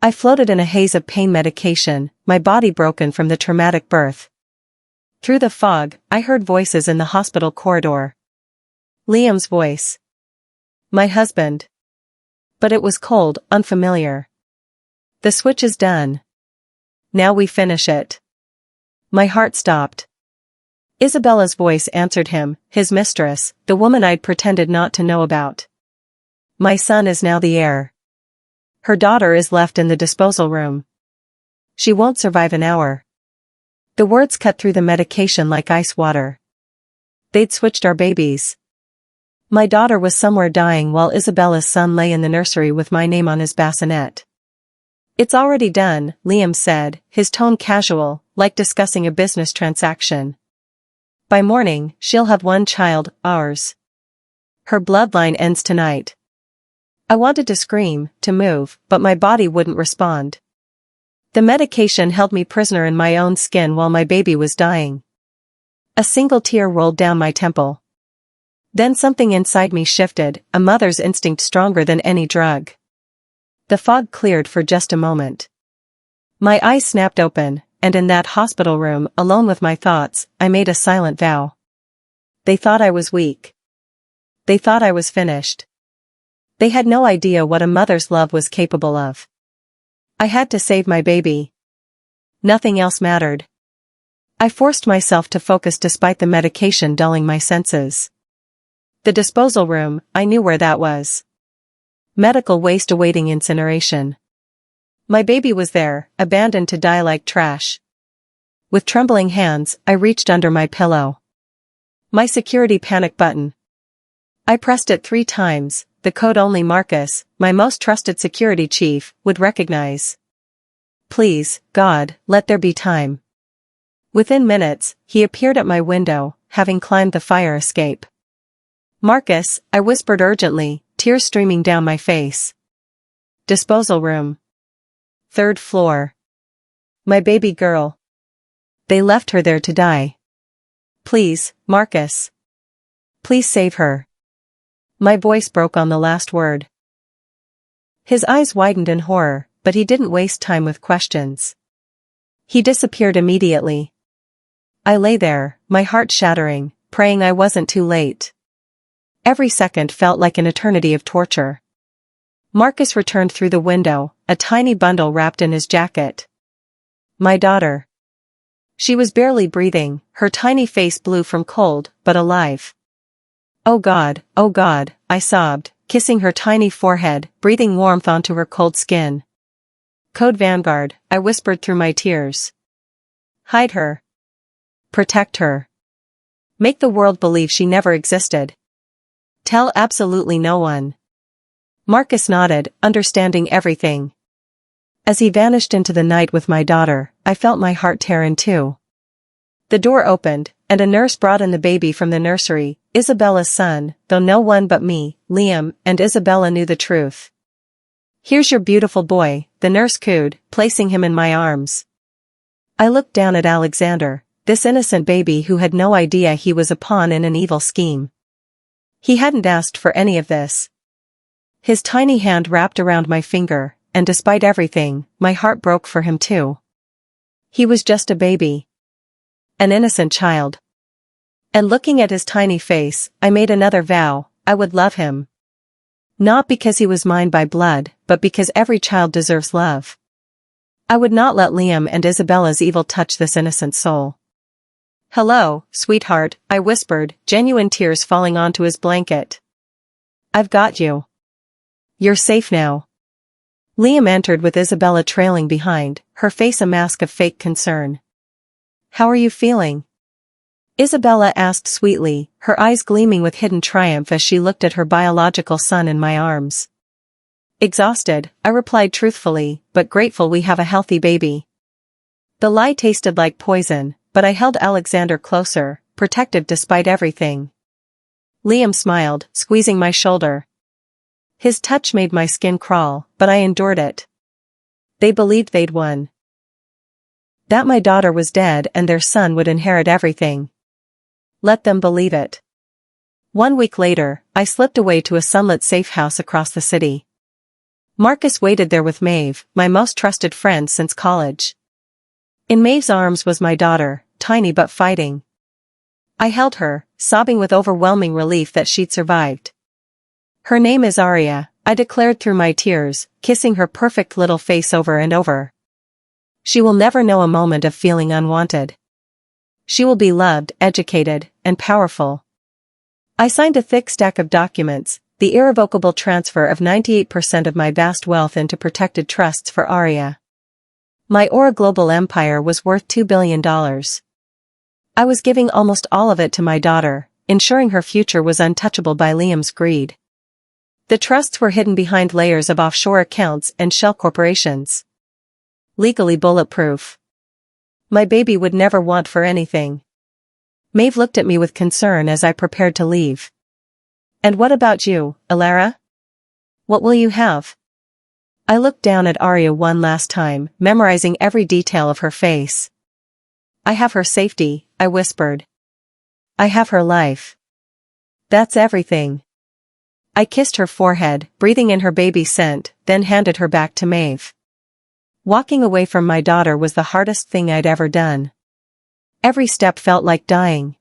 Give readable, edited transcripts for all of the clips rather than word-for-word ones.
I floated in a haze of pain medication, my body broken from the traumatic birth. Through the fog, I heard voices in the hospital corridor. Liam's voice. My husband. But it was cold, unfamiliar. The switch is done. Now we finish it. My heart stopped. Isabella's voice answered him, his mistress, the woman I'd pretended not to know about. My son is now the heir. Her daughter is left in the disposal room. She won't survive an hour. The words cut through the medication like ice water. They'd switched our babies. My daughter was somewhere dying while Isabella's son lay in the nursery with my name on his bassinet. It's already done, Liam said, his tone casual, like discussing a business transaction. By morning, she'll have one child, ours. Her bloodline ends tonight. I wanted to scream, to move, but my body wouldn't respond. The medication held me prisoner in my own skin while my baby was dying. A single tear rolled down my temple. Then something inside me shifted, a mother's instinct stronger than any drug. The fog cleared for just a moment. My eyes snapped open, and in that hospital room, alone with my thoughts, I made a silent vow. They thought I was weak. They thought I was finished. They had no idea what a mother's love was capable of. I had to save my baby. Nothing else mattered. I forced myself to focus despite the medication dulling my senses. The disposal room, I knew where that was. Medical waste awaiting incineration. My baby was there, abandoned to die like trash. With trembling hands, I reached under my pillow. My security panic button. I pressed it 3 times, the code only Marcus, my most trusted security chief, would recognize. Please, God, let there be time. Within minutes, he appeared at my window, having climbed the fire escape. Marcus, I whispered urgently, tears streaming down my face. Disposal room. 3rd floor. My baby girl. They left her there to die. Please, Marcus. Please save her. My voice broke on the last word. His eyes widened in horror, but he didn't waste time with questions. He disappeared immediately. I lay there, my heart shattering, praying I wasn't too late. Every second felt like an eternity of torture. Marcus returned through the window, a tiny bundle wrapped in his jacket. My daughter. She was barely breathing, her tiny face blue from cold, but alive. Oh God, I sobbed, kissing her tiny forehead, breathing warmth onto her cold skin. Code Vanguard, I whispered through my tears. Hide her. Protect her. Make the world believe she never existed. Tell absolutely no one. Marcus nodded, understanding everything. As he vanished into the night with my daughter, I felt my heart tear in two. The door opened, and a nurse brought in the baby from the nursery, Isabella's son, though no one but me, Liam, and Isabella knew the truth. Here's your beautiful boy, the nurse cooed, placing him in my arms. I looked down at Alexander, this innocent baby who had no idea he was a pawn in an evil scheme. He hadn't asked for any of this. His tiny hand wrapped around my finger, and despite everything, my heart broke for him too. He was just a baby. An innocent child. And looking at his tiny face, I made another vow, I would love him. Not because he was mine by blood, but because every child deserves love. I would not let Liam and Isabella's evil touch this innocent soul. Hello, sweetheart, I whispered, genuine tears falling onto his blanket. I've got you. You're safe now. Liam entered with Isabella trailing behind, her face a mask of fake concern. How are you feeling? Isabella asked sweetly, her eyes gleaming with hidden triumph as she looked at her biological son in my arms. Exhausted, I replied truthfully, but grateful we have a healthy baby. The lie tasted like poison, but I held Alexander closer, protective despite everything. Liam smiled, squeezing my shoulder. His touch made my skin crawl, but I endured it. They believed they'd won. That my daughter was dead and their son would inherit everything. Let them believe it. 1 week later, I slipped away to a sunlit safe house across the city. Marcus waited there with Maeve, my most trusted friend since college. In Maeve's arms was my daughter, tiny but fighting. I held her, sobbing with overwhelming relief that she'd survived. Her name is Arya, I declared through my tears, kissing her perfect little face over and over. She will never know a moment of feeling unwanted. She will be loved, educated, and powerful. I signed a thick stack of documents, the irrevocable transfer of 98% of my vast wealth into protected trusts for Arya. My Aura global empire was worth $2 billion. I was giving almost all of it to my daughter, ensuring her future was untouchable by Liam's greed. The trusts were hidden behind layers of offshore accounts and shell corporations. Legally bulletproof. My baby would never want for anything. Maeve looked at me with concern as I prepared to leave. And what about you, Alara? What will you have? I looked down at Arya one last time, memorizing every detail of her face. I have her safety, I whispered. I have her life. That's everything. I kissed her forehead, breathing in her baby scent, then handed her back to Maeve. Walking away from my daughter was the hardest thing I'd ever done. Every step felt like dying.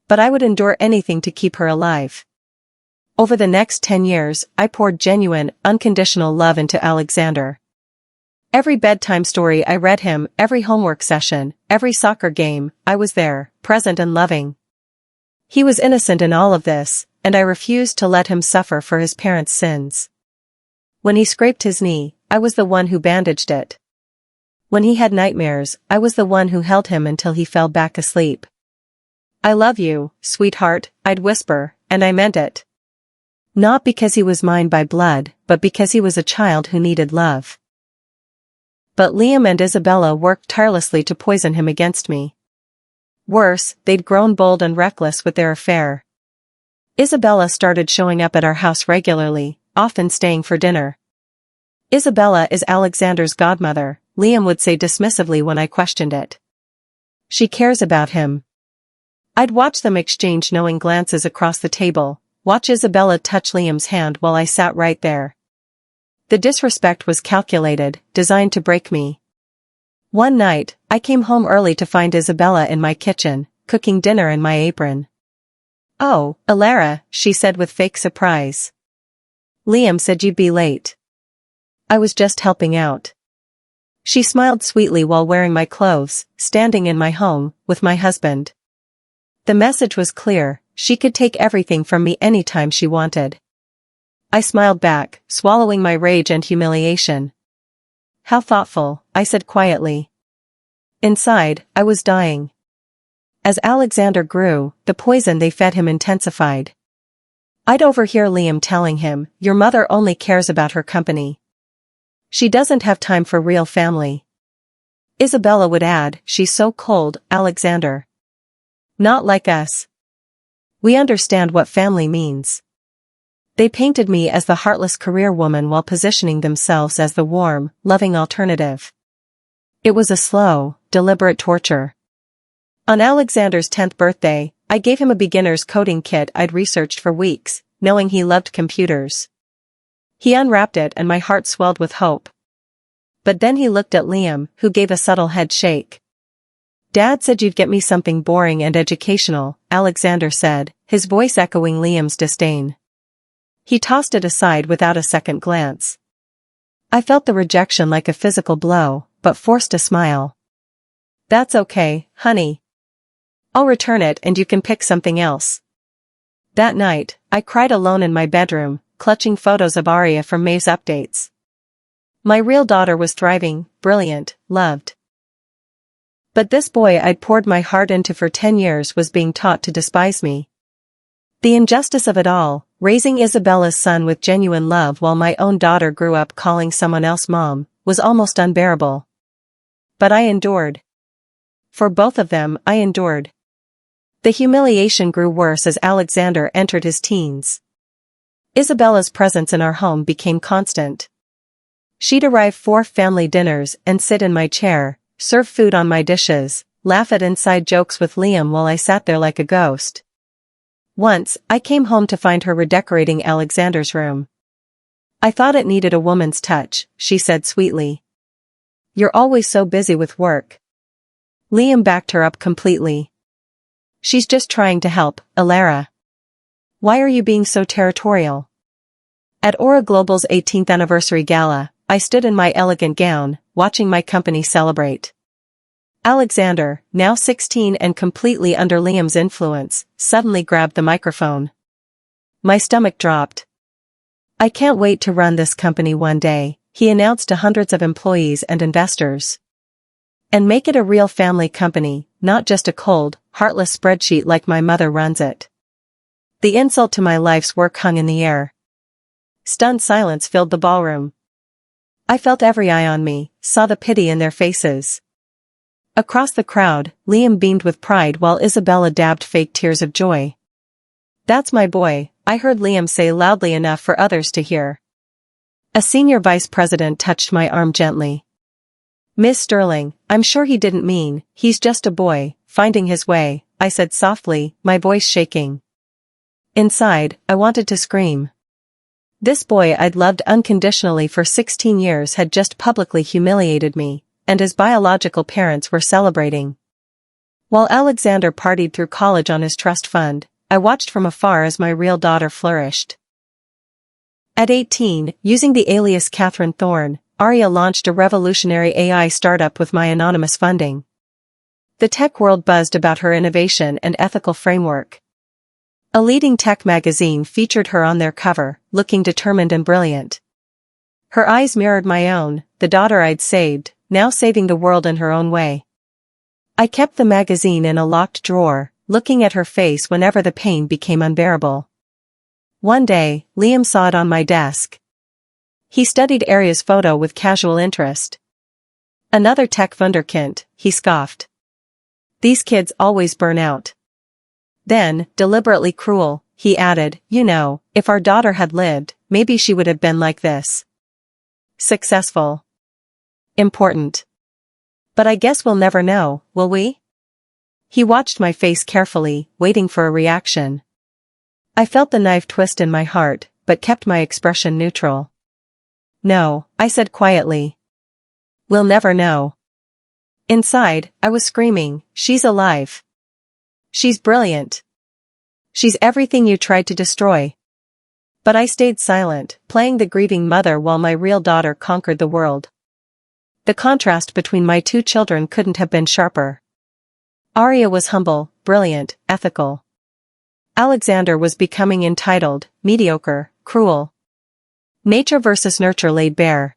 But I would endure anything to keep her alive. Over the next 10 years, I poured genuine, unconditional love into Alexander. Every bedtime story I read him, every homework session, every soccer game, I was there, present and loving. He was innocent in all of this, and I refused to let him suffer for his parents' sins. When he scraped his knee, I was the one who bandaged it. When he had nightmares, I was the one who held him until he fell back asleep. I love you, sweetheart, I'd whisper, and I meant it. Not because he was mine by blood, but because he was a child who needed love. But Liam and Isabella worked tirelessly to poison him against me. Worse, they'd grown bold and reckless with their affair. Isabella started showing up at our house regularly, often staying for dinner. Isabella is Alexander's godmother, Liam would say dismissively when I questioned it. She cares about him. I'd watch them exchange knowing glances across the table, watch Isabella touch Liam's hand while I sat right there. The disrespect was calculated, designed to break me. One night, I came home early to find Isabella in my kitchen, cooking dinner in my apron. "Oh, Alara," she said with fake surprise. "Liam said you'd be late." "I was just helping out." She smiled sweetly while wearing my clothes, standing in my home, with my husband. The message was clear, she could take everything from me anytime she wanted. I smiled back, swallowing my rage and humiliation. "How thoughtful," I said quietly. Inside, I was dying. As Alexander grew, the poison they fed him intensified. I'd overhear Liam telling him, "Your mother only cares about her company. She doesn't have time for real family." Isabella would add, "She's so cold, Alexander. Not like us. We understand what family means." They painted me as the heartless career woman while positioning themselves as the warm, loving alternative. It was a slow, deliberate torture. On Alexander's 10th birthday, I gave him a beginner's coding kit I'd researched for weeks, knowing he loved computers. He unwrapped it and my heart swelled with hope. But then he looked at Liam, who gave a subtle head shake. "Dad said you'd get me something boring and educational," Alexander said, his voice echoing Liam's disdain. He tossed it aside without a second glance. I felt the rejection like a physical blow, but forced a smile. "That's okay, honey. I'll return it and you can pick something else." That night, I cried alone in my bedroom, clutching photos of Arya from Maeve's updates. My real daughter was thriving, brilliant, loved. But this boy I'd poured my heart into for 10 years was being taught to despise me. The injustice of it all, raising Isabella's son with genuine love while my own daughter grew up calling someone else mom, was almost unbearable. But I endured. For both of them, I endured. The humiliation grew worse as Alexander entered his teens. Isabella's presence in our home became constant. She'd arrive for family dinners and sit in my chair, serve food on my dishes, laugh at inside jokes with Liam while I sat there like a ghost. Once, I came home to find her redecorating Alexander's room. I thought it needed a woman's touch, she said sweetly. You're always so busy with work. Liam backed her up completely. She's just trying to help, Alara. Why are you being so territorial? At Aura Global's 18th anniversary gala, I stood in my elegant gown, watching my company celebrate. Alexander, now 16 and completely under Liam's influence, suddenly grabbed the microphone. My stomach dropped. I can't wait to run this company one day, he announced to hundreds of employees and investors. And make it a real family company, not just a cold, heartless spreadsheet like my mother runs it. The insult to my life's work hung in the air. Stunned silence filled the ballroom. I felt every eye on me, saw the pity in their faces. Across the crowd, Liam beamed with pride while Isabella dabbed fake tears of joy. That's my boy, I heard Liam say loudly enough for others to hear. A senior vice president touched my arm gently. Miss Sterling, I'm sure he didn't mean, he's just a boy, finding his way, I said softly, my voice shaking. Inside, I wanted to scream. This boy I'd loved unconditionally for 16 years had just publicly humiliated me, and his biological parents were celebrating. While Alexander partied through college on his trust fund, I watched from afar as my real daughter flourished. At 18, using the alias Catherine Thorne, Arya launched a revolutionary AI startup with my anonymous funding. The tech world buzzed about her innovation and ethical framework. A leading tech magazine featured her on their cover, looking determined and brilliant. Her eyes mirrored my own, the daughter I'd saved, now saving the world in her own way. I kept the magazine in a locked drawer, looking at her face whenever the pain became unbearable. One day, Liam saw it on my desk. He studied Arya's photo with casual interest. Another tech wunderkind, he scoffed. These kids always burn out. Then, deliberately cruel, he added, you know, if our daughter had lived, maybe she would have been like this. Successful. Important. But I guess we'll never know, will we? He watched my face carefully, waiting for a reaction. I felt the knife twist in my heart, but kept my expression neutral. No, I said quietly. We'll never know. Inside, I was screaming, she's alive. She's brilliant. She's everything you tried to destroy. But I stayed silent, playing the grieving mother while my real daughter conquered the world. The contrast between my two children couldn't have been sharper. Arya was humble, brilliant, ethical. Alexander was becoming entitled, mediocre, cruel. Nature versus nurture laid bare.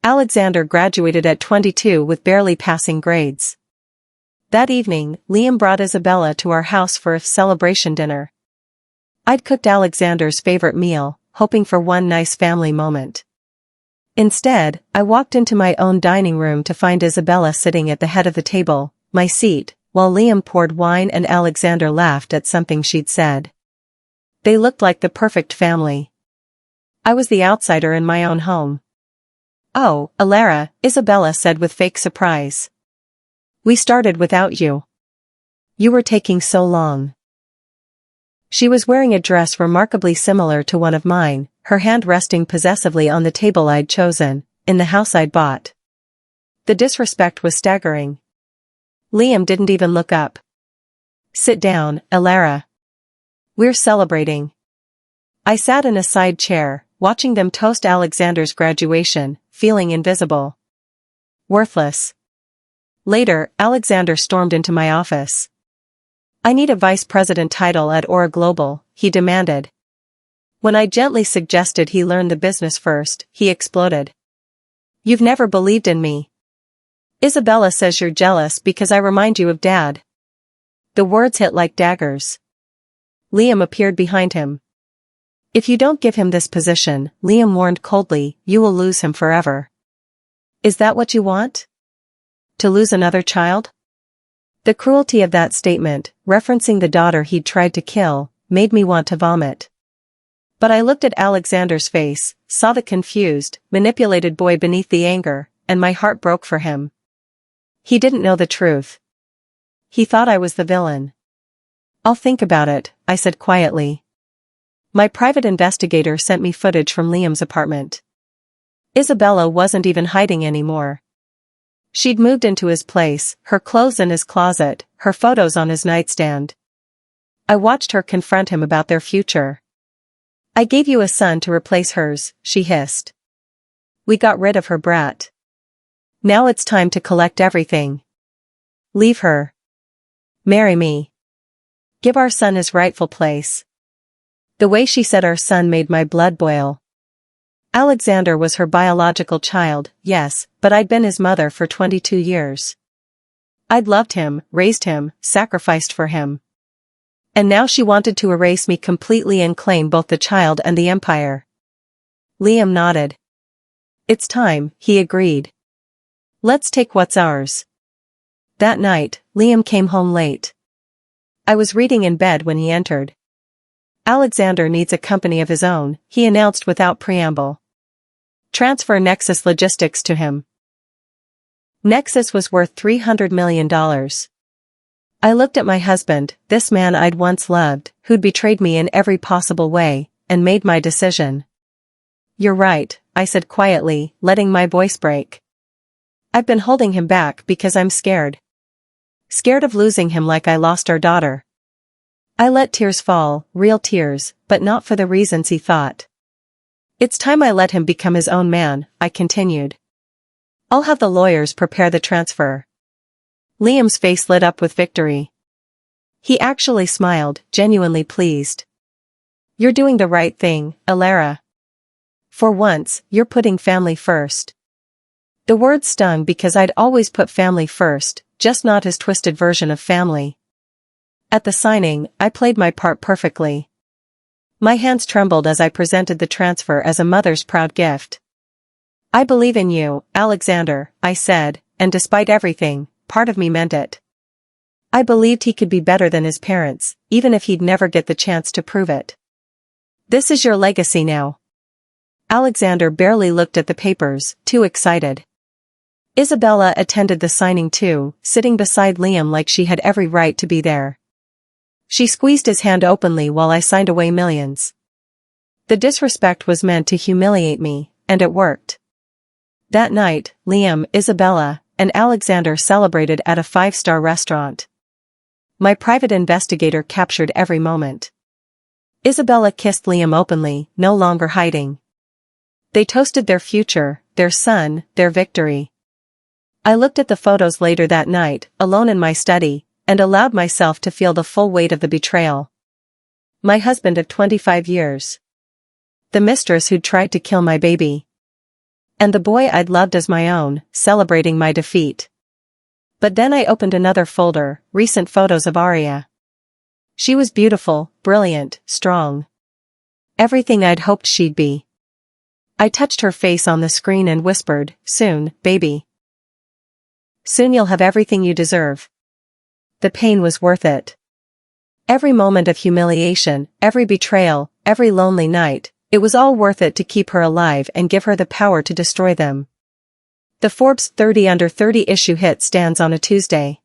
Alexander graduated at 22 with barely passing grades. That evening, Liam brought Isabella to our house for a celebration dinner. I'd cooked Alexander's favorite meal, hoping for one nice family moment. Instead, I walked into my own dining room to find Isabella sitting at the head of the table, my seat, while Liam poured wine and Alexander laughed at something she'd said. They looked like the perfect family. I was the outsider in my own home. Oh, Alara, Isabella said with fake surprise. We started without you. You were taking so long. She was wearing a dress remarkably similar to one of mine, her hand resting possessively on the table I'd chosen, in the house I'd bought. The disrespect was staggering. Liam didn't even look up. Sit down, Alara. We're celebrating. I sat in a side chair, watching them toast Alexander's graduation, feeling invisible. Worthless. Later, Alexander stormed into my office. I need a vice president title at Aura Global, he demanded. When I gently suggested he learn the business first, he exploded. You've never believed in me. Isabella says you're jealous because I remind you of Dad. The words hit like daggers. Liam appeared behind him. If you don't give him this position, Liam warned coldly, you will lose him forever. Is that what you want? To lose another child? The cruelty of that statement, referencing the daughter he'd tried to kill, made me want to vomit. But I looked at Alexander's face, saw the confused, manipulated boy beneath the anger, and my heart broke for him. He didn't know the truth. He thought I was the villain. I'll think about it, I said quietly. My private investigator sent me footage from Liam's apartment. Isabella wasn't even hiding anymore. She'd moved into his place, her clothes in his closet, her photos on his nightstand. I watched her confront him about their future. "I gave you a son to replace hers," she hissed. "We got rid of her brat. Now it's time to collect everything. Leave her. Marry me. Give our son his rightful place." The way she said our son made my blood boil. Alexander was her biological child, yes, but I'd been his mother for 22 years. I'd loved him, raised him, sacrificed for him. And now she wanted to erase me completely and claim both the child and the empire. Liam nodded. "It's time," he agreed. "Let's take what's ours." That night, Liam came home late. I was reading in bed when he entered. "Alexander needs a company of his own," he announced without preamble. "Transfer Nexus Logistics to him." Nexus was worth $300 million. I looked at my husband, this man I'd once loved, who'd betrayed me in every possible way, and made my decision. "You're right," I said quietly, letting my voice break. "I've been holding him back because I'm scared. Scared of losing him like I lost our daughter." I let tears fall, real tears, but not for the reasons he thought. "It's time I let him become his own man," I continued. "I'll have the lawyers prepare the transfer." Liam's face lit up with victory. He actually smiled, genuinely pleased. "You're doing the right thing, Alara. For once, you're putting family first." The word stung because I'd always put family first, just not his twisted version of family. At the signing, I played my part perfectly. My hands trembled as I presented the transfer as a mother's proud gift. "I believe in you, Alexander," I said, and despite everything, part of me meant it. I believed he could be better than his parents, even if he'd never get the chance to prove it. "This is your legacy now." Alexander barely looked at the papers, too excited. Isabella attended the signing too, sitting beside Liam like she had every right to be there. She squeezed his hand openly while I signed away millions. The disrespect was meant to humiliate me, and it worked. That night, Liam, Isabella, and Alexander celebrated at a 5-star restaurant. My private investigator captured every moment. Isabella kissed Liam openly, no longer hiding. They toasted their future, their son, their victory. I looked at the photos later that night, alone in my study, and allowed myself to feel the full weight of the betrayal. My husband of 25 years. The mistress who'd tried to kill my baby. And the boy I'd loved as my own, celebrating my defeat. But then I opened another folder, recent photos of Arya. She was beautiful, brilliant, strong. Everything I'd hoped she'd be. I touched her face on the screen and whispered, "Soon, baby. Soon you'll have everything you deserve." The pain was worth it. Every moment of humiliation, every betrayal, every lonely night, it was all worth it to keep her alive and give her the power to destroy them. The Forbes 30 Under 30 issue hit stands on a Tuesday.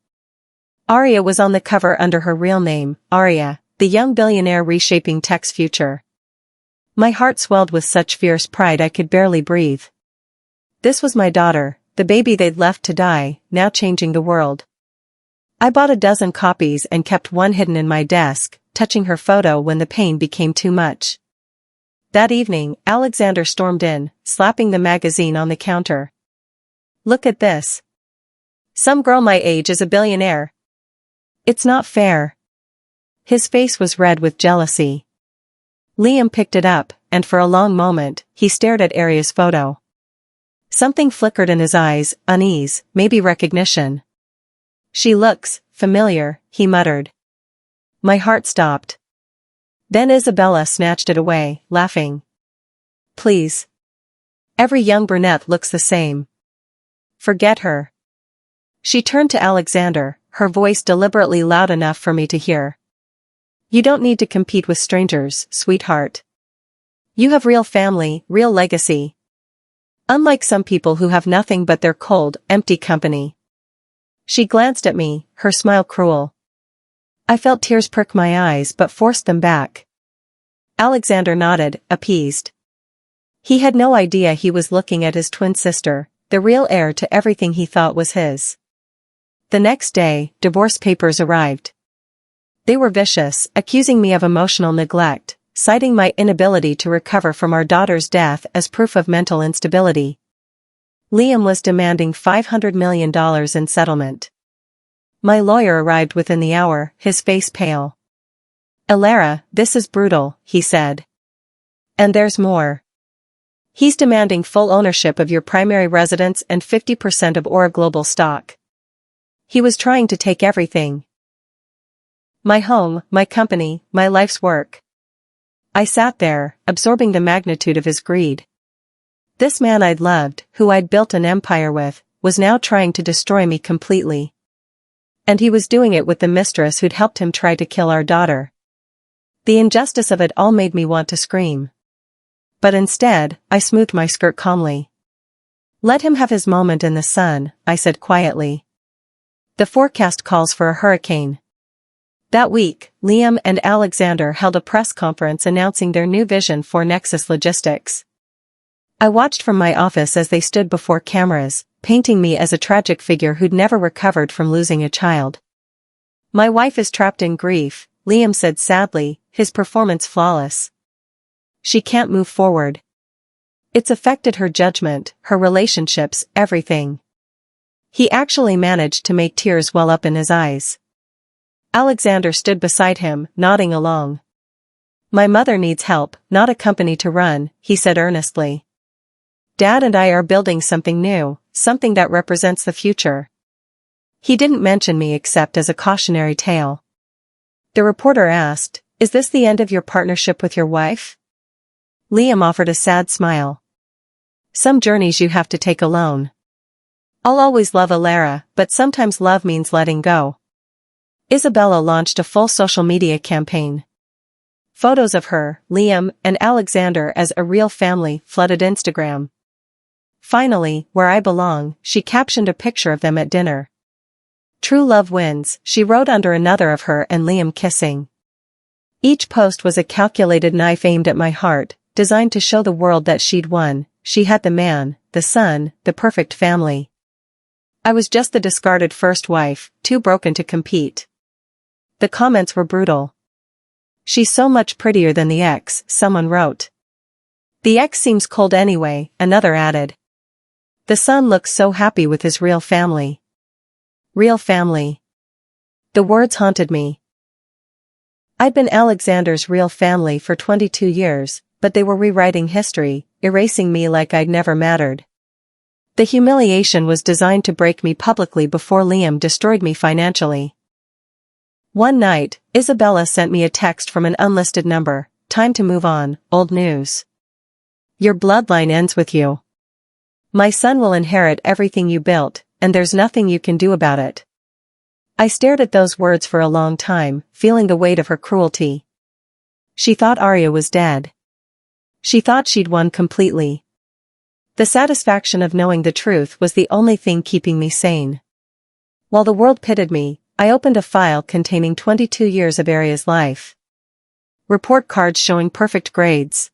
Arya was on the cover under her real name, Arya, the young billionaire reshaping tech's future. My heart swelled with such fierce pride I could barely breathe. This was my daughter, the baby they'd left to die, now changing the world. I bought a dozen copies and kept one hidden in my desk, touching her photo when the pain became too much. That evening, Alexander stormed in, slapping the magazine on the counter. "Look at this. Some girl my age is a billionaire. It's not fair." His face was red with jealousy. Liam picked it up, and for a long moment, he stared at Arya's photo. Something flickered in his eyes, unease, maybe recognition. "She looks familiar," he muttered. My heart stopped. Then Isabella snatched it away, laughing. "Please. Every young brunette looks the same. Forget her." She turned to Alexander, her voice deliberately loud enough for me to hear. "You don't need to compete with strangers, sweetheart. You have real family, real legacy. Unlike some people who have nothing but their cold, empty company." She glanced at me, her smile cruel. I felt tears prick my eyes but forced them back. Alexander nodded, appeased. He had no idea he was looking at his twin sister, the real heir to everything he thought was his. The next day, divorce papers arrived. They were vicious, accusing me of emotional neglect, citing my inability to recover from our daughter's death as proof of mental instability. Liam was demanding $500 million in settlement. My lawyer arrived within the hour, his face pale. "Alara, this is brutal," he said. "And there's more. He's demanding full ownership of your primary residence and 50% of Aura Global stock. He was trying to take everything. My home, my company, my life's work." I sat there, absorbing the magnitude of his greed. This man I'd loved, who I'd built an empire with, was now trying to destroy me completely. And he was doing it with the mistress who'd helped him try to kill our daughter. The injustice of it all made me want to scream. But instead, I smoothed my skirt calmly. "Let him have his moment in the sun," I said quietly. "The forecast calls for a hurricane." That week, Liam and Alexander held a press conference announcing their new vision for Nexus Logistics. I watched from my office as they stood before cameras, painting me as a tragic figure who'd never recovered from losing a child. "My wife is trapped in grief," Liam said sadly, his performance flawless. "She can't move forward. It's affected her judgment, her relationships, everything." He actually managed to make tears well up in his eyes. Alexander stood beside him, nodding along. "My mother needs help, not a company to run," he said earnestly. "Dad and I are building something new, something that represents the future." He didn't mention me except as a cautionary tale. The reporter asked, "Is this the end of your partnership with your wife?" Liam offered a sad smile. "Some journeys you have to take alone. I'll always love Alara, but sometimes love means letting go." Isabella launched a full social media campaign. Photos of her, Liam, and Alexander as a real family flooded Instagram. Finally, "Where I belong," she captioned a picture of them at dinner. "True love wins," she wrote under another of her and Liam kissing. Each post was a calculated knife aimed at my heart, designed to show the world that she'd won. She had the man, the son, the perfect family. I was just the discarded first wife, too broken to compete. The comments were brutal. "She's so much prettier than the ex," someone wrote. "The ex seems cold anyway," another added. "The son looks so happy with his real family." Real family. The words haunted me. I'd been Alexander's real family for 22 years, but they were rewriting history, erasing me like I'd never mattered. The humiliation was designed to break me publicly before Liam destroyed me financially. One night, Isabella sent me a text from an unlisted number. "Time to move on, old news. Your bloodline ends with you. My son will inherit everything you built, and there's nothing you can do about it." I stared at those words for a long time, feeling the weight of her cruelty. She thought Arya was dead. She thought she'd won completely. The satisfaction of knowing the truth was the only thing keeping me sane. While the world pitted me, I opened a file containing 22 years of Arya's life. Report cards showing perfect grades.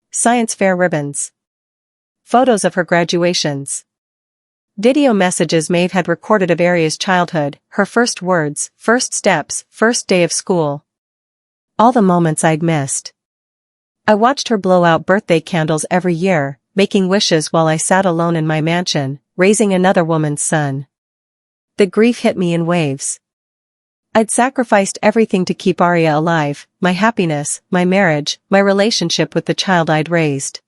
Science fair ribbons. Photos of her graduations. Video messages Maeve had recorded of Arya's childhood, her first words, first steps, first day of school. All the moments I'd missed. I watched her blow out birthday candles every year, making wishes while I sat alone in my mansion, raising another woman's son. The grief hit me in waves. I'd sacrificed everything to keep Arya alive, my happiness, my marriage, my relationship with the child I'd raised.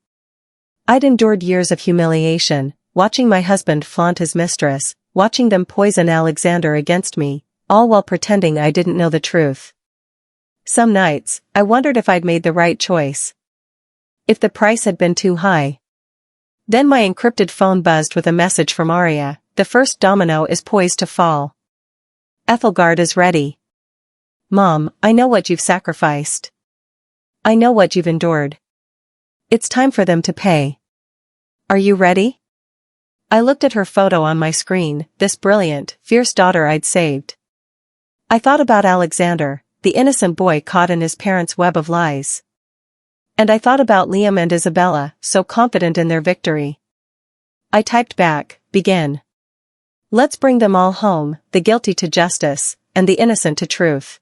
I'd endured years of humiliation, watching my husband flaunt his mistress, watching them poison Alexander against me, all while pretending I didn't know the truth. Some nights, I wondered if I'd made the right choice. If the price had been too high. Then my encrypted phone buzzed with a message from Arya. "The first domino is poised to fall. Ethelgard is ready. Mom, I know what you've sacrificed. I know what you've endured. It's time for them to pay. Are you ready?" I looked at her photo on my screen, this brilliant, fierce daughter I'd saved. I thought about Alexander, the innocent boy caught in his parents' web of lies. And I thought about Liam and Isabella, so confident in their victory. I typed back, begin. Let's bring them all home, the guilty to justice, and the innocent to truth.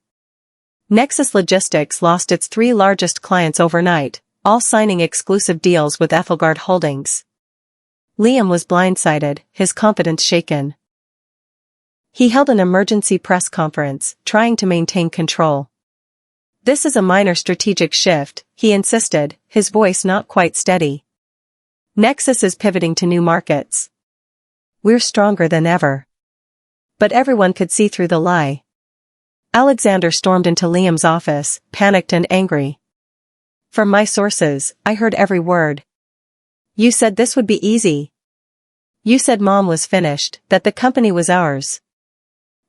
Nexus Logistics lost its 3 largest clients overnight, all signing exclusive deals with Ethelgard Holdings. Liam was blindsided, his confidence shaken. He held an emergency press conference, trying to maintain control. This is a minor strategic shift, he insisted, his voice not quite steady. Nexus is pivoting to new markets. We're stronger than ever. But everyone could see through the lie. Alexander stormed into Liam's office, panicked and angry. From my sources, I heard every word. You said this would be easy. You said Mom was finished, that the company was ours.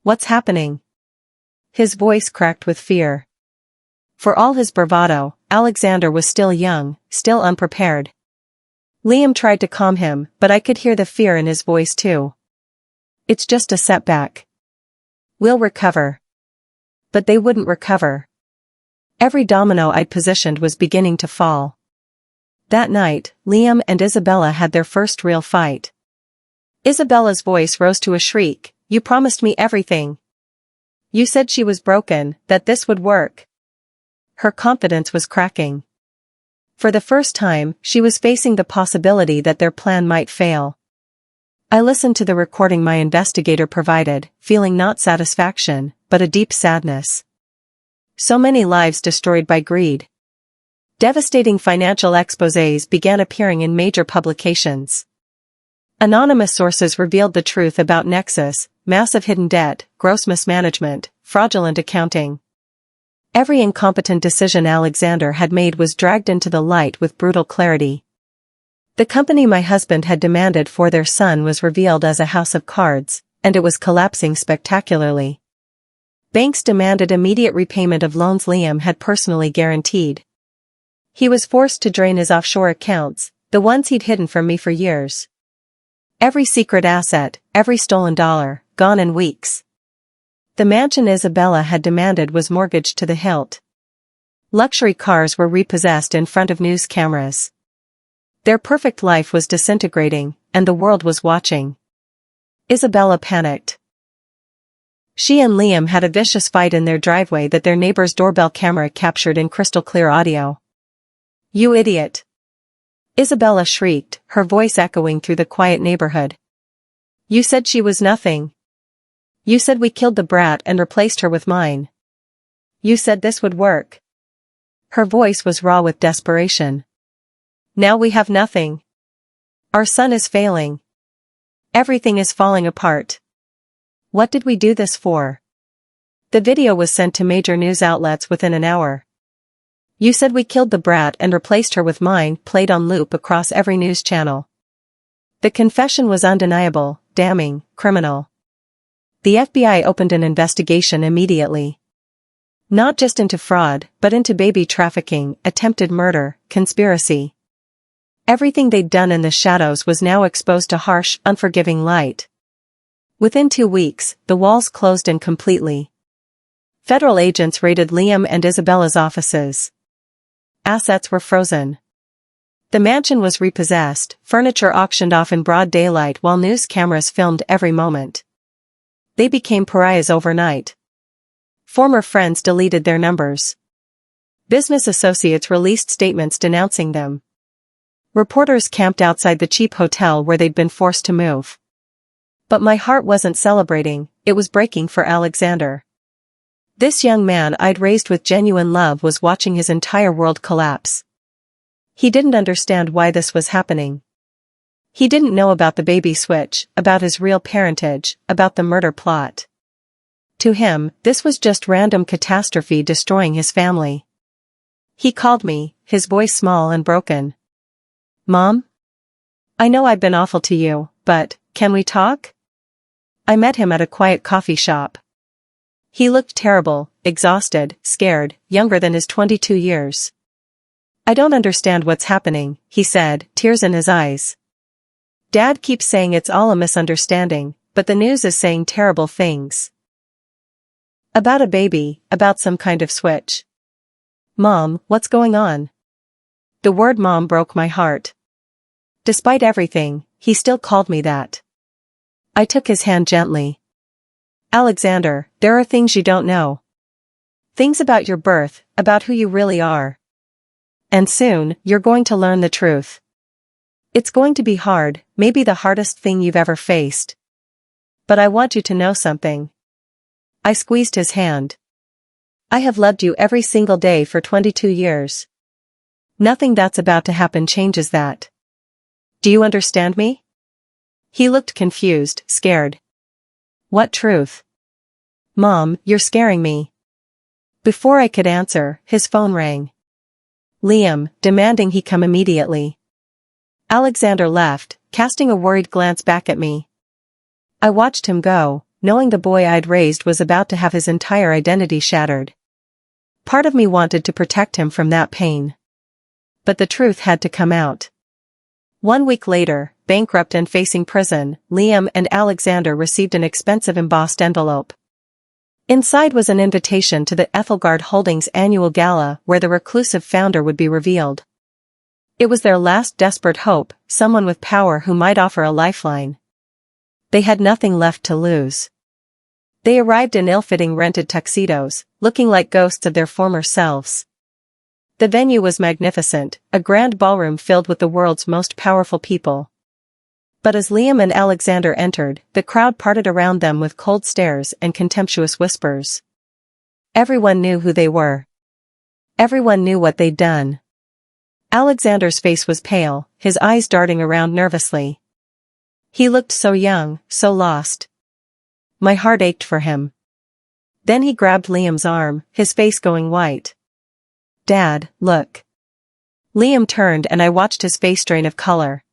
What's happening? His voice cracked with fear. For all his bravado, Alexander was still young, still unprepared. Liam tried to calm him, but I could hear the fear in his voice too. It's just a setback. We'll recover. But they wouldn't recover. Every domino I'd positioned was beginning to fall. That night, Liam and Isabella had their first real fight. Isabella's voice rose to a shriek. You promised me everything. You said she was broken, that this would work. Her confidence was cracking. For the first time, she was facing the possibility that their plan might fail. I listened to the recording my investigator provided, feeling not satisfaction, but a deep sadness. So many lives destroyed by greed. Devastating financial exposés began appearing in major publications. Anonymous sources revealed the truth about Nexus, massive hidden debt, gross mismanagement, fraudulent accounting. Every incompetent decision Alexander had made was dragged into the light with brutal clarity. The company my husband had demanded for their son was revealed as a house of cards, and it was collapsing spectacularly. Banks demanded immediate repayment of loans Liam had personally guaranteed. He was forced to drain his offshore accounts, the ones he'd hidden from me for years. Every secret asset, every stolen dollar, gone in weeks. The mansion Isabella had demanded was mortgaged to the hilt. Luxury cars were repossessed in front of news cameras. Their perfect life was disintegrating, and the world was watching. Isabella panicked. She and Liam had a vicious fight in their driveway that their neighbor's doorbell camera captured in crystal-clear audio. You idiot! Isabella shrieked, her voice echoing through the quiet neighborhood. You said she was nothing. You said we killed the brat and replaced her with mine. You said this would work. Her voice was raw with desperation. Now we have nothing. Our son is failing. Everything is falling apart. What did we do this for? The video was sent to major news outlets within an hour. You said we killed the brat and replaced her with mine, played on loop across every news channel. The confession was undeniable, damning, criminal. The FBI opened an investigation immediately. Not just into fraud, but into baby trafficking, attempted murder, conspiracy. Everything they'd done in the shadows was now exposed to harsh, unforgiving light. Within 2 weeks, the walls closed in completely. Federal agents raided Liam and Isabella's offices. Assets were frozen. The mansion was repossessed, furniture auctioned off in broad daylight while news cameras filmed every moment. They became pariahs overnight. Former friends deleted their numbers. Business associates released statements denouncing them. Reporters camped outside the cheap hotel where they'd been forced to move. But my heart wasn't celebrating, it was breaking for Alexander. This young man I'd raised with genuine love was watching his entire world collapse. He didn't understand why this was happening. He didn't know about the baby switch, about his real parentage, about the murder plot. To him, this was just random catastrophe destroying his family. He called me, his voice small and broken. Mom? I know I've been awful to you, but, can we talk? I met him at a quiet coffee shop. He looked terrible, exhausted, scared, younger than his 22 years. I don't understand what's happening, he said, tears in his eyes. Dad keeps saying it's all a misunderstanding, but the news is saying terrible things. About a baby, about some kind of switch. Mom, what's going on? The word mom broke my heart. Despite everything, he still called me that. I took his hand gently. Alexander, there are things you don't know. Things about your birth, about who you really are. And soon, you're going to learn the truth. It's going to be hard, maybe the hardest thing you've ever faced. But I want you to know something. I squeezed his hand. I have loved you every single day for 22 years. Nothing that's about to happen changes that. Do you understand me? He looked confused, scared. What truth? Mom, you're scaring me. Before I could answer, his phone rang. Liam, demanding he come immediately. Alexander left, casting a worried glance back at me. I watched him go, knowing the boy I'd raised was about to have his entire identity shattered. Part of me wanted to protect him from that pain. But the truth had to come out. 1 week later, bankrupt and facing prison, Liam and Alexander received an expensive embossed envelope. Inside was an invitation to the Ethelgard Holdings annual gala where the reclusive founder would be revealed. It was their last desperate hope, someone with power who might offer a lifeline. They had nothing left to lose. They arrived in ill-fitting rented tuxedos, looking like ghosts of their former selves. The venue was magnificent, a grand ballroom filled with the world's most powerful people. But as Liam and Alexander entered, the crowd parted around them with cold stares and contemptuous whispers. Everyone knew who they were. Everyone knew what they'd done. Alexander's face was pale, his eyes darting around nervously. He looked so young, so lost. My heart ached for him. Then he grabbed Liam's arm, his face going white. Dad, look. Liam turned and I watched his face drain of color.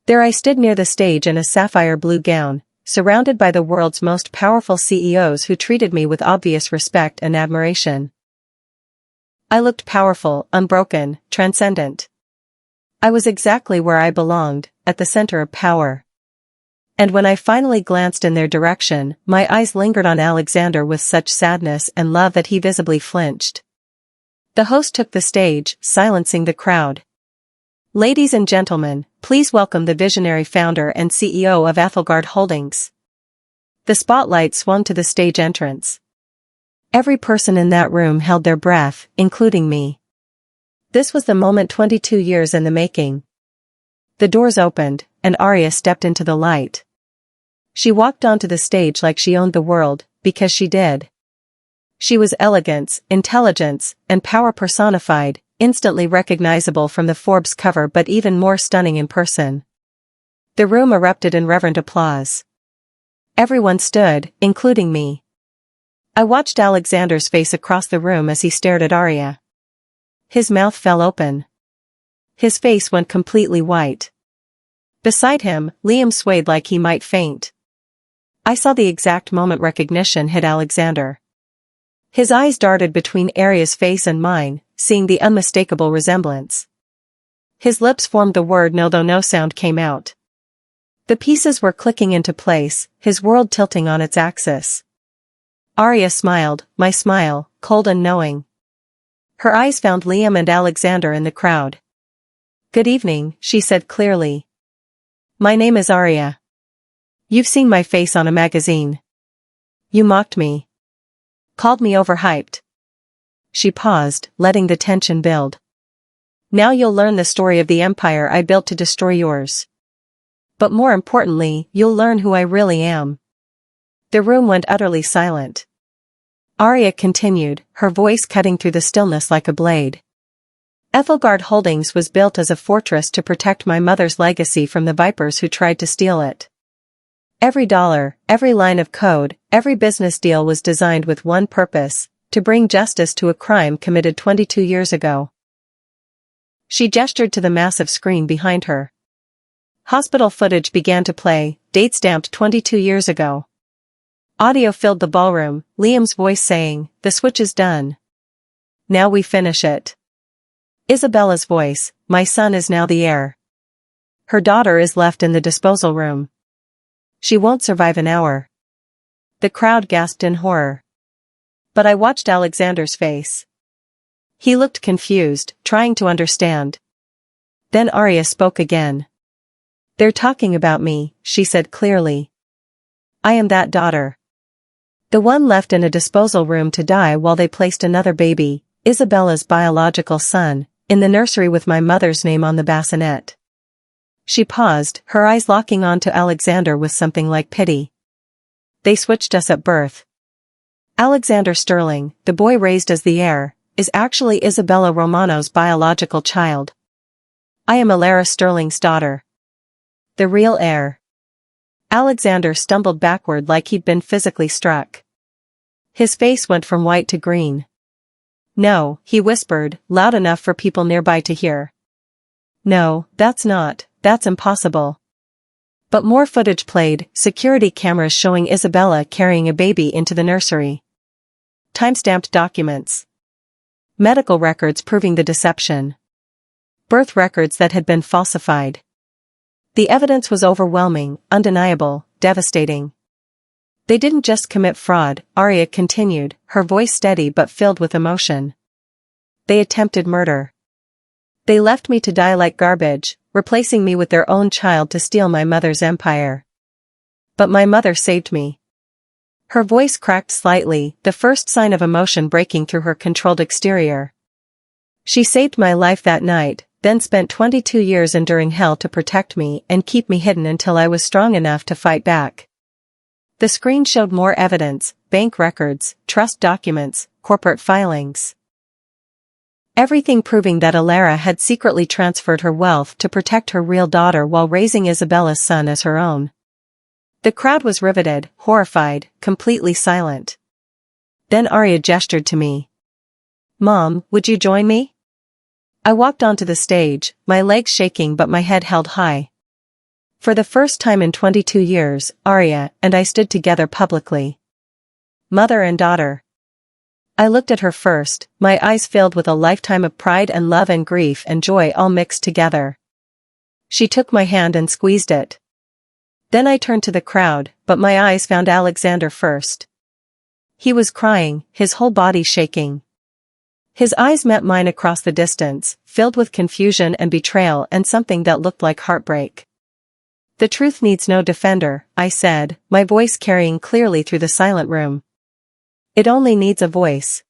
There I stood near the stage in a sapphire blue gown, surrounded by the world's most powerful CEOs who treated me with obvious respect and admiration. I looked powerful, unbroken, transcendent. I was exactly where I belonged, at the center of power. And when I finally glanced in their direction, my eyes lingered on Alexander with such sadness and love that he visibly flinched. The host took the stage, silencing the crowd. Ladies and gentlemen, please welcome the visionary founder and CEO of Ethelgard Holdings. The spotlight swung to the stage entrance. Every person in that room held their breath, including me. This was the moment 22 years in the making. The doors opened, and Arya stepped into the light. She walked onto the stage like she owned the world, because she did. She was elegance, intelligence, and power personified, instantly recognizable from the Forbes cover but even more stunning in person. The room erupted in reverent applause. Everyone stood, including me. I watched Alexander's face across the room as he stared at Arya. His mouth fell open. His face went completely white. Beside him, Liam swayed like he might faint. I saw the exact moment recognition hit Alexander. His eyes darted between Arya's face and mine, seeing the unmistakable resemblance. His lips formed the word no though no sound came out. The pieces were clicking into place, his world tilting on its axis. Arya smiled, my smile, cold and knowing. Her eyes found Liam and Alexander in the crowd. Good evening, she said clearly. My name is Arya. You've seen my face on a magazine. You mocked me. Called me overhyped. She paused, letting the tension build. Now you'll learn the story of the empire I built to destroy yours. But more importantly, you'll learn who I really am. The room went utterly silent. Arya continued, her voice cutting through the stillness like a blade. Ethelgard Holdings was built as a fortress to protect my mother's legacy from the vipers who tried to steal it. Every dollar, every line of code, every business deal was designed with one purpose, to bring justice to a crime committed 22 years ago. She gestured to the massive screen behind her. Hospital footage began to play, date stamped 22 years ago. Audio filled the ballroom, Liam's voice saying, "The switch is done. Now we finish it." Isabella's voice, "My son is now the heir. Her daughter is left in the disposal room. She won't survive an hour." The crowd gasped in horror. But I watched Alexander's face. He looked confused, trying to understand, Then Arya spoke again. They're talking about me, she said clearly. I am that daughter. The one left in a disposal room to die while they placed another baby, Isabella's biological son, in the nursery with my mother's name on the bassinet. She paused, her eyes locking on to Alexander with something like pity. They switched us at birth. Alexander Sterling, the boy raised as the heir, is actually Isabella Romano's biological child. I am Alara Sterling's daughter. The real heir. Alexander stumbled backward like he'd been physically struck. His face went from white to green. No, he whispered, loud enough for people nearby to hear. No, that's impossible. But more footage played, security cameras showing Isabella carrying a baby into the nursery. Timestamped documents. Medical records proving the deception. Birth records that had been falsified. The evidence was overwhelming, undeniable, devastating. They didn't just commit fraud, Arya continued, her voice steady but filled with emotion. They attempted murder. They left me to die like garbage, replacing me with their own child to steal my mother's empire. But my mother saved me. Her voice cracked slightly, the first sign of emotion breaking through her controlled exterior. She saved my life that night, then spent 22 years enduring hell to protect me and keep me hidden until I was strong enough to fight back. The screen showed more evidence, bank records, trust documents, corporate filings. Everything proving that Alara had secretly transferred her wealth to protect her real daughter while raising Isabella's son as her own. The crowd was riveted, horrified, completely silent. Then Arya gestured to me. Mom, would you join me? I walked onto the stage, my legs shaking but my head held high. For the first time in 22 years, Arya and I stood together publicly. Mother and daughter. I looked at her first, my eyes filled with a lifetime of pride and love and grief and joy all mixed together. She took my hand and squeezed it. Then I turned to the crowd, but my eyes found Alexander first. He was crying, his whole body shaking. His eyes met mine across the distance, filled with confusion and betrayal and something that looked like heartbreak. The truth needs no defender, I said, my voice carrying clearly through the silent room. It only needs a voice.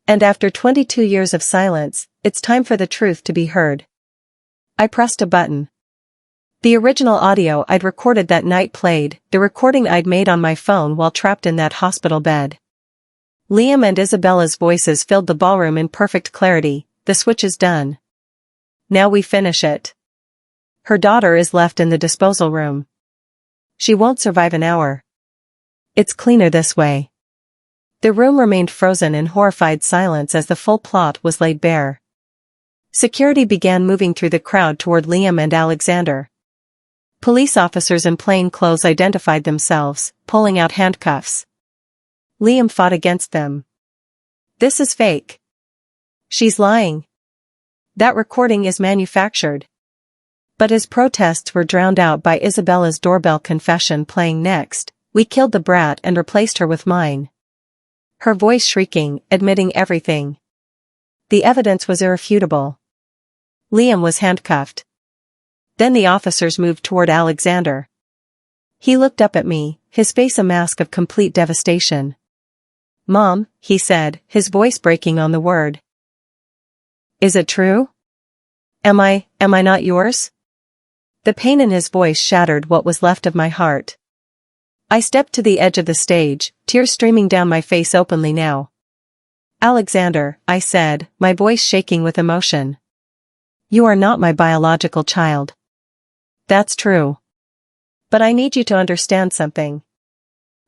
And after 22 years of silence, it's time for the truth to be heard. I pressed a button. The original audio I'd recorded that night played, the recording I'd made on my phone while trapped in that hospital bed. Liam and Isabella's voices filled the ballroom in perfect clarity. The switch is done. Now we finish it. Her daughter is left in the disposal room. She won't survive an hour. It's cleaner this way. The room remained frozen in horrified silence as the full plot was laid bare. Security began moving through the crowd toward Liam and Alexander. Police officers in plain clothes identified themselves, pulling out handcuffs. Liam fought against them. This is fake. She's lying. That recording is manufactured. But his protests were drowned out by Isabella's doorbell confession playing next. We killed the brat and replaced her with mine. Her voice shrieking, admitting everything. The evidence was irrefutable. Liam was handcuffed. Then the officers moved toward Alexander. He looked up at me, his face a mask of complete devastation. Mom, he said, his voice breaking on the word. Is it true? Am I not yours? The pain in his voice shattered what was left of my heart. I stepped to the edge of the stage, tears streaming down my face openly now. Alexander, I said, my voice shaking with emotion. You are not my biological child. That's true. But I need you to understand something.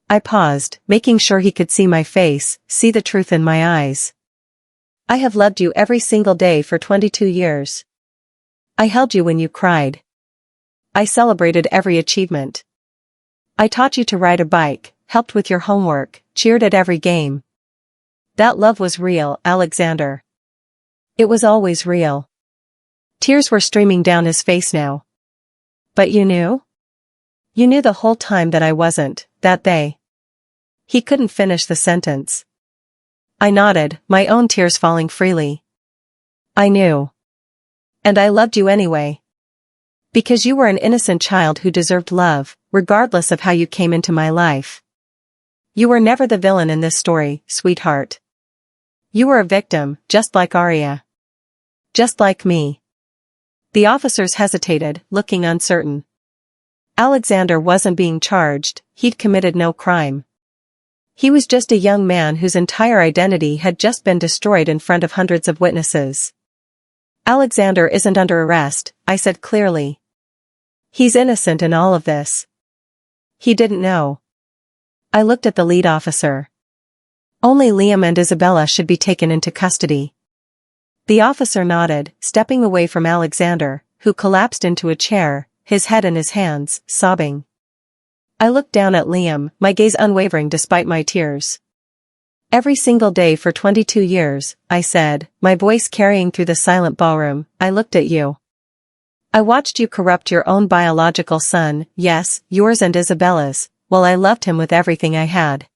I paused, making sure he could see my face, see the truth in my eyes. I have loved you every single day for 22 years. I held you when you cried. I celebrated every achievement. I taught you to ride a bike, helped with your homework, cheered at every game. That love was real, Alexander. It was always real. Tears were streaming down his face now. But you knew? You knew the whole time that I wasn't, that they. He couldn't finish the sentence. I nodded, my own tears falling freely. I knew. And I loved you anyway. Because you were an innocent child who deserved love, regardless of how you came into my life. You were never the villain in this story, sweetheart. You were a victim, just like Arya. Just like me. The officers hesitated, looking uncertain. Alexander wasn't being charged, he'd committed no crime. He was just a young man whose entire identity had just been destroyed in front of hundreds of witnesses. Alexander isn't under arrest, I said clearly. He's innocent in all of this. He didn't know. I looked at the lead officer. Only Liam and Isabella should be taken into custody. The officer nodded, stepping away from Alexander, who collapsed into a chair, his head in his hands, sobbing. I looked down at Liam, my gaze unwavering despite my tears. Every single day for 22 years, I said, my voice carrying through the silent ballroom, I looked at you. I watched you corrupt your own biological son, yes, yours and Isabella's, while I loved him with everything I had.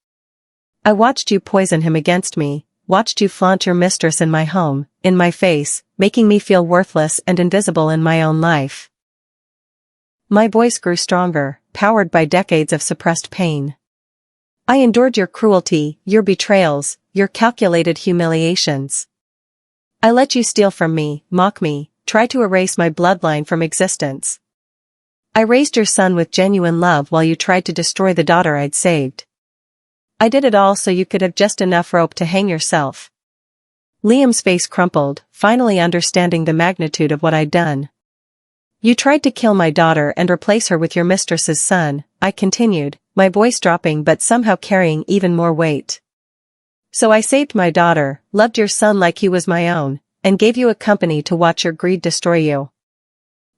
I watched you poison him against me, watched you flaunt your mistress in my home, in my face, making me feel worthless and invisible in my own life. My voice grew stronger, powered by decades of suppressed pain. I endured your cruelty, your betrayals, your calculated humiliations. I let you steal from me, mock me, try to erase my bloodline from existence. I raised your son with genuine love while you tried to destroy the daughter I'd saved. I did it all so you could have just enough rope to hang yourself. Liam's face crumpled, finally understanding the magnitude of what I'd done. You tried to kill my daughter and replace her with your mistress's son, I continued, my voice dropping but somehow carrying even more weight. So I saved my daughter, loved your son like he was my own, and gave you a company to watch your greed destroy you.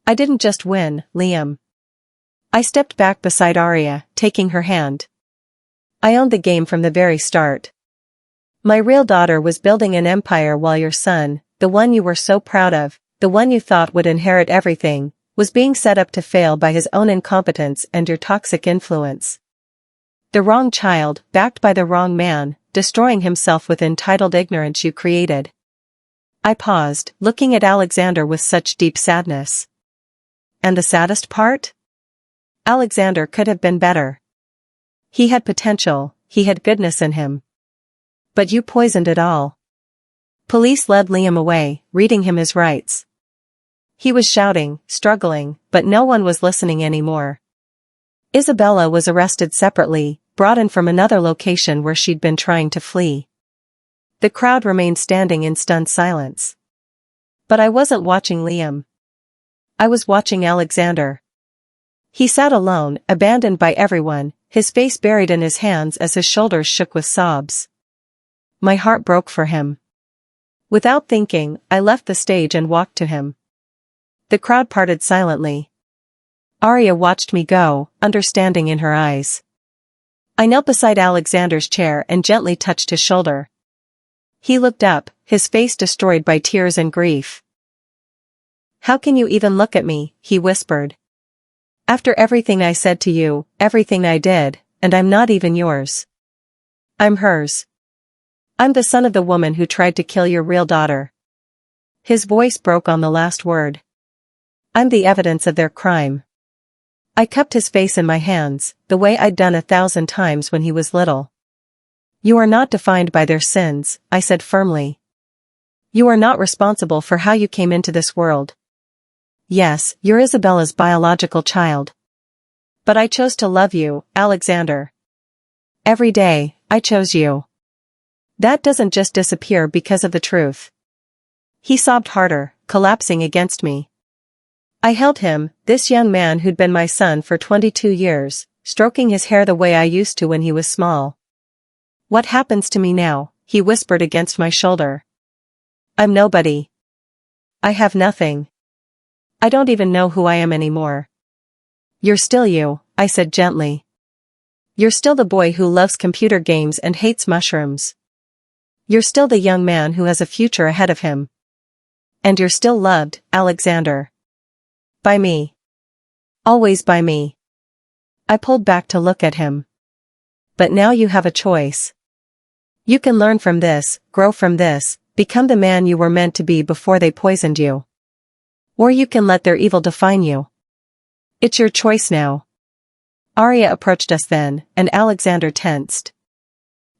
I didn't just win, Liam. I stepped back beside Arya, taking her hand. I owned the game from the very start. My real daughter was building an empire while your son, the one you were so proud of, the one you thought would inherit everything, was being set up to fail by his own incompetence and your toxic influence. The wrong child, backed by the wrong man, destroying himself with entitled ignorance you created. I paused, looking at Alexander with such deep sadness. And the saddest part? Alexander could have been better. He had potential, he had goodness in him. But you poisoned it all. Police led Liam away, reading him his rights. He was shouting, struggling, but no one was listening anymore. Isabella was arrested separately, brought in from another location where she'd been trying to flee. The crowd remained standing in stunned silence. But I wasn't watching Liam. I was watching Alexander. He sat alone, abandoned by everyone, his face buried in his hands as his shoulders shook with sobs. My heart broke for him. Without thinking, I left the stage and walked to him. The crowd parted silently. Arya watched me go, understanding in her eyes. I knelt beside Alexander's chair and gently touched his shoulder. He looked up, his face destroyed by tears and grief. How can you even look at me, he whispered. After everything I said to you, everything I did, and I'm not even yours. I'm hers. I'm the son of the woman who tried to kill your real daughter. His voice broke on the last word. I'm the evidence of their crime. I cupped his face in my hands, the way I'd done 1,000 times when he was little. You are not defined by their sins, I said firmly. You are not responsible for how you came into this world. Yes, you're Isabella's biological child. But I chose to love you, Alexander. Every day, I chose you. That doesn't just disappear because of the truth. He sobbed harder, collapsing against me. I held him, this young man who'd been my son for 22 years, stroking his hair the way I used to when he was small. What happens to me now? He whispered against my shoulder. I'm nobody. I have nothing. I don't even know who I am anymore. You're still you, I said gently. You're still the boy who loves computer games and hates mushrooms. You're still the young man who has a future ahead of him. And you're still loved, Alexander. By me. Always by me. I pulled back to look at him. But now you have a choice. You can learn from this, grow from this, become the man you were meant to be before they poisoned you. Or you can let their evil define you. It's your choice now. Arya approached us then, and Alexander tensed.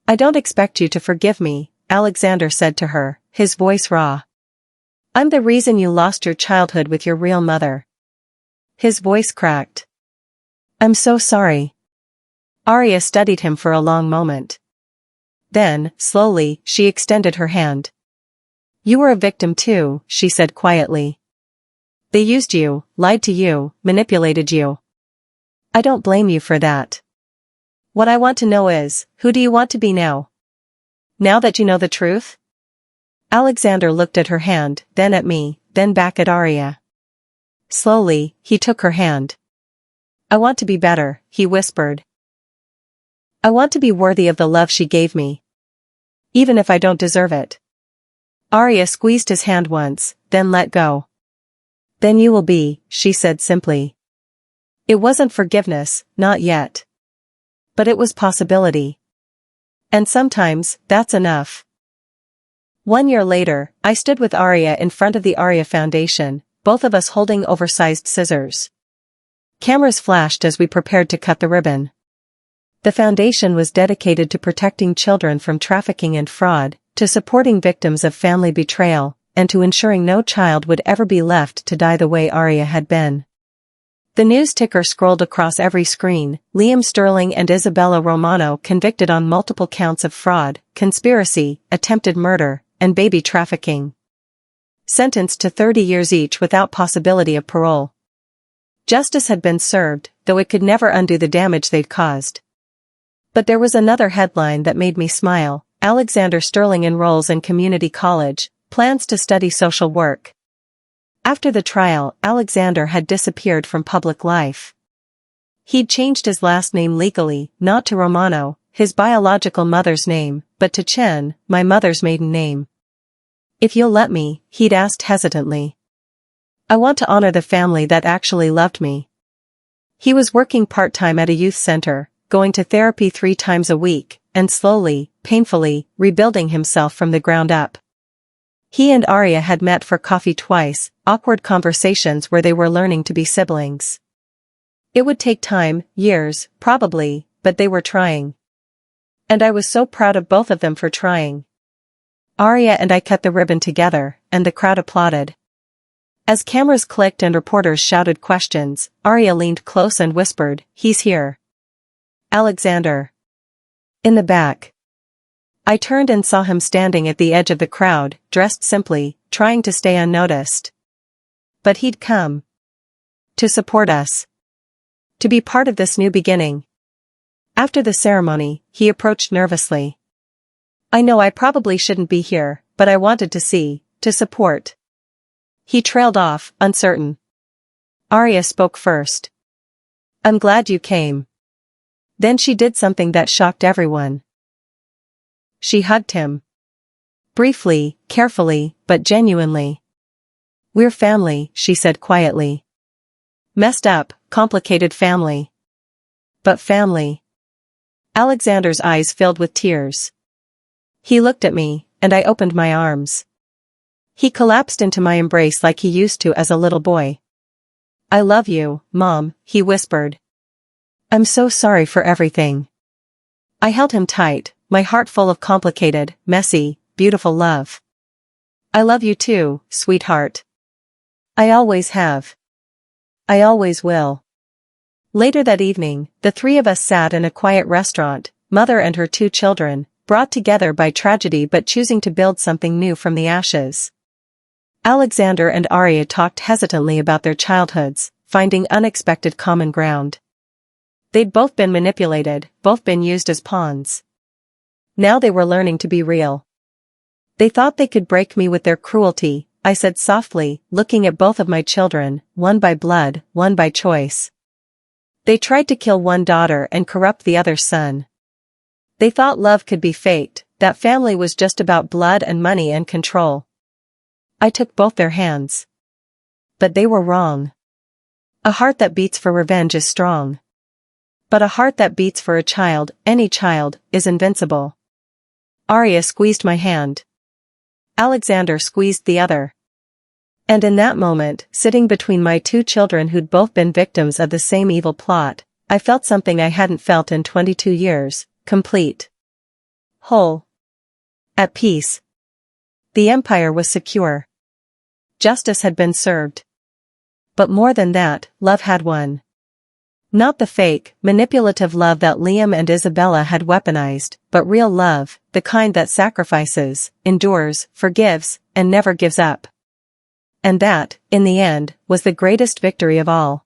I don't expect you to forgive me, Alexander said to her, his voice raw. I'm the reason you lost your childhood with your real mother. His voice cracked. I'm so sorry. Arya studied him for a long moment. Then, slowly, she extended her hand. You were a victim too, she said quietly. They used you, lied to you, manipulated you. I don't blame you for that. What I want to know is, who do you want to be now? Now that you know the truth? Alexander looked at her hand, then at me, then back at Arya. Slowly, he took her hand. I want to be better, he whispered. I want to be worthy of the love she gave me. Even if I don't deserve it. Arya squeezed his hand once, then let go. Then you will be, she said simply. It wasn't forgiveness, not yet. But it was possibility. And sometimes, that's enough. 1 year later, I stood with Arya in front of the Arya Foundation, both of us holding oversized scissors. Cameras flashed as we prepared to cut the ribbon. The foundation was dedicated to protecting children from trafficking and fraud, to supporting victims of family betrayal, and to ensuring no child would ever be left to die the way Arya had been. The news ticker scrolled across every screen, Liam Sterling and Isabella Romano convicted on multiple counts of fraud, conspiracy, attempted murder, and baby trafficking. Sentenced to 30 years each without possibility of parole. Justice had been served, though it could never undo the damage they'd caused. But there was another headline that made me smile. Alexander Sterling enrolls in community college, plans to study social work. After the trial, Alexander had disappeared from public life. He'd changed his last name legally, not to Romano, his biological mother's name, but to Chen, my mother's maiden name. If you'll let me, he'd asked hesitantly. I want to honor the family that actually loved me. He was working part-time at a youth center, going to therapy 3 times a week, and slowly, painfully, rebuilding himself from the ground up. He and Arya had met for coffee twice, awkward conversations where they were learning to be siblings. It would take time, years, probably, but they were trying. And I was so proud of both of them for trying. Arya and I cut the ribbon together, and the crowd applauded. As cameras clicked and reporters shouted questions, Arya leaned close and whispered, "He's here." Alexander. In the back. I turned and saw him standing at the edge of the crowd, dressed simply, trying to stay unnoticed. But he'd come. To support us. To be part of this new beginning. After the ceremony, he approached nervously. I know I probably shouldn't be here, but I wanted to see, to support. He trailed off, uncertain. Arya spoke first. I'm glad you came. Then she did something that shocked everyone. She hugged him. Briefly, carefully, but genuinely. We're family, she said quietly. Messed up, complicated family. But family. Alexander's eyes filled with tears. He looked at me, and I opened my arms. He collapsed into my embrace like he used to as a little boy. I love you, Mom, he whispered. I'm so sorry for everything. I held him tight, my heart full of complicated, messy, beautiful love. I love you too, sweetheart. I always have. I always will. Later that evening, the 3 of us sat in a quiet restaurant, mother and her 2 children, brought together by tragedy but choosing to build something new from the ashes. Alexander and Arya talked hesitantly about their childhoods, finding unexpected common ground. They'd both been manipulated, both been used as pawns. Now they were learning to be real. They thought they could break me with their cruelty, I said softly, looking at both of my children, one by blood, one by choice. They tried to kill one daughter and corrupt the other son. They thought love could be faked, that family was just about blood and money and control. I took both their hands. But they were wrong. A heart that beats for revenge is strong. But a heart that beats for a child, any child, is invincible. Arya squeezed my hand. Alexander squeezed the other. And in that moment, sitting between my two children who'd both been victims of the same evil plot, I felt something I hadn't felt in 22 years, complete. Whole. At peace. The empire was secure. Justice had been served. But more than that, love had won. Not the fake, manipulative love that Liam and Isabella had weaponized, but real love, the kind that sacrifices, endures, forgives, and never gives up. And that, in the end, was the greatest victory of all.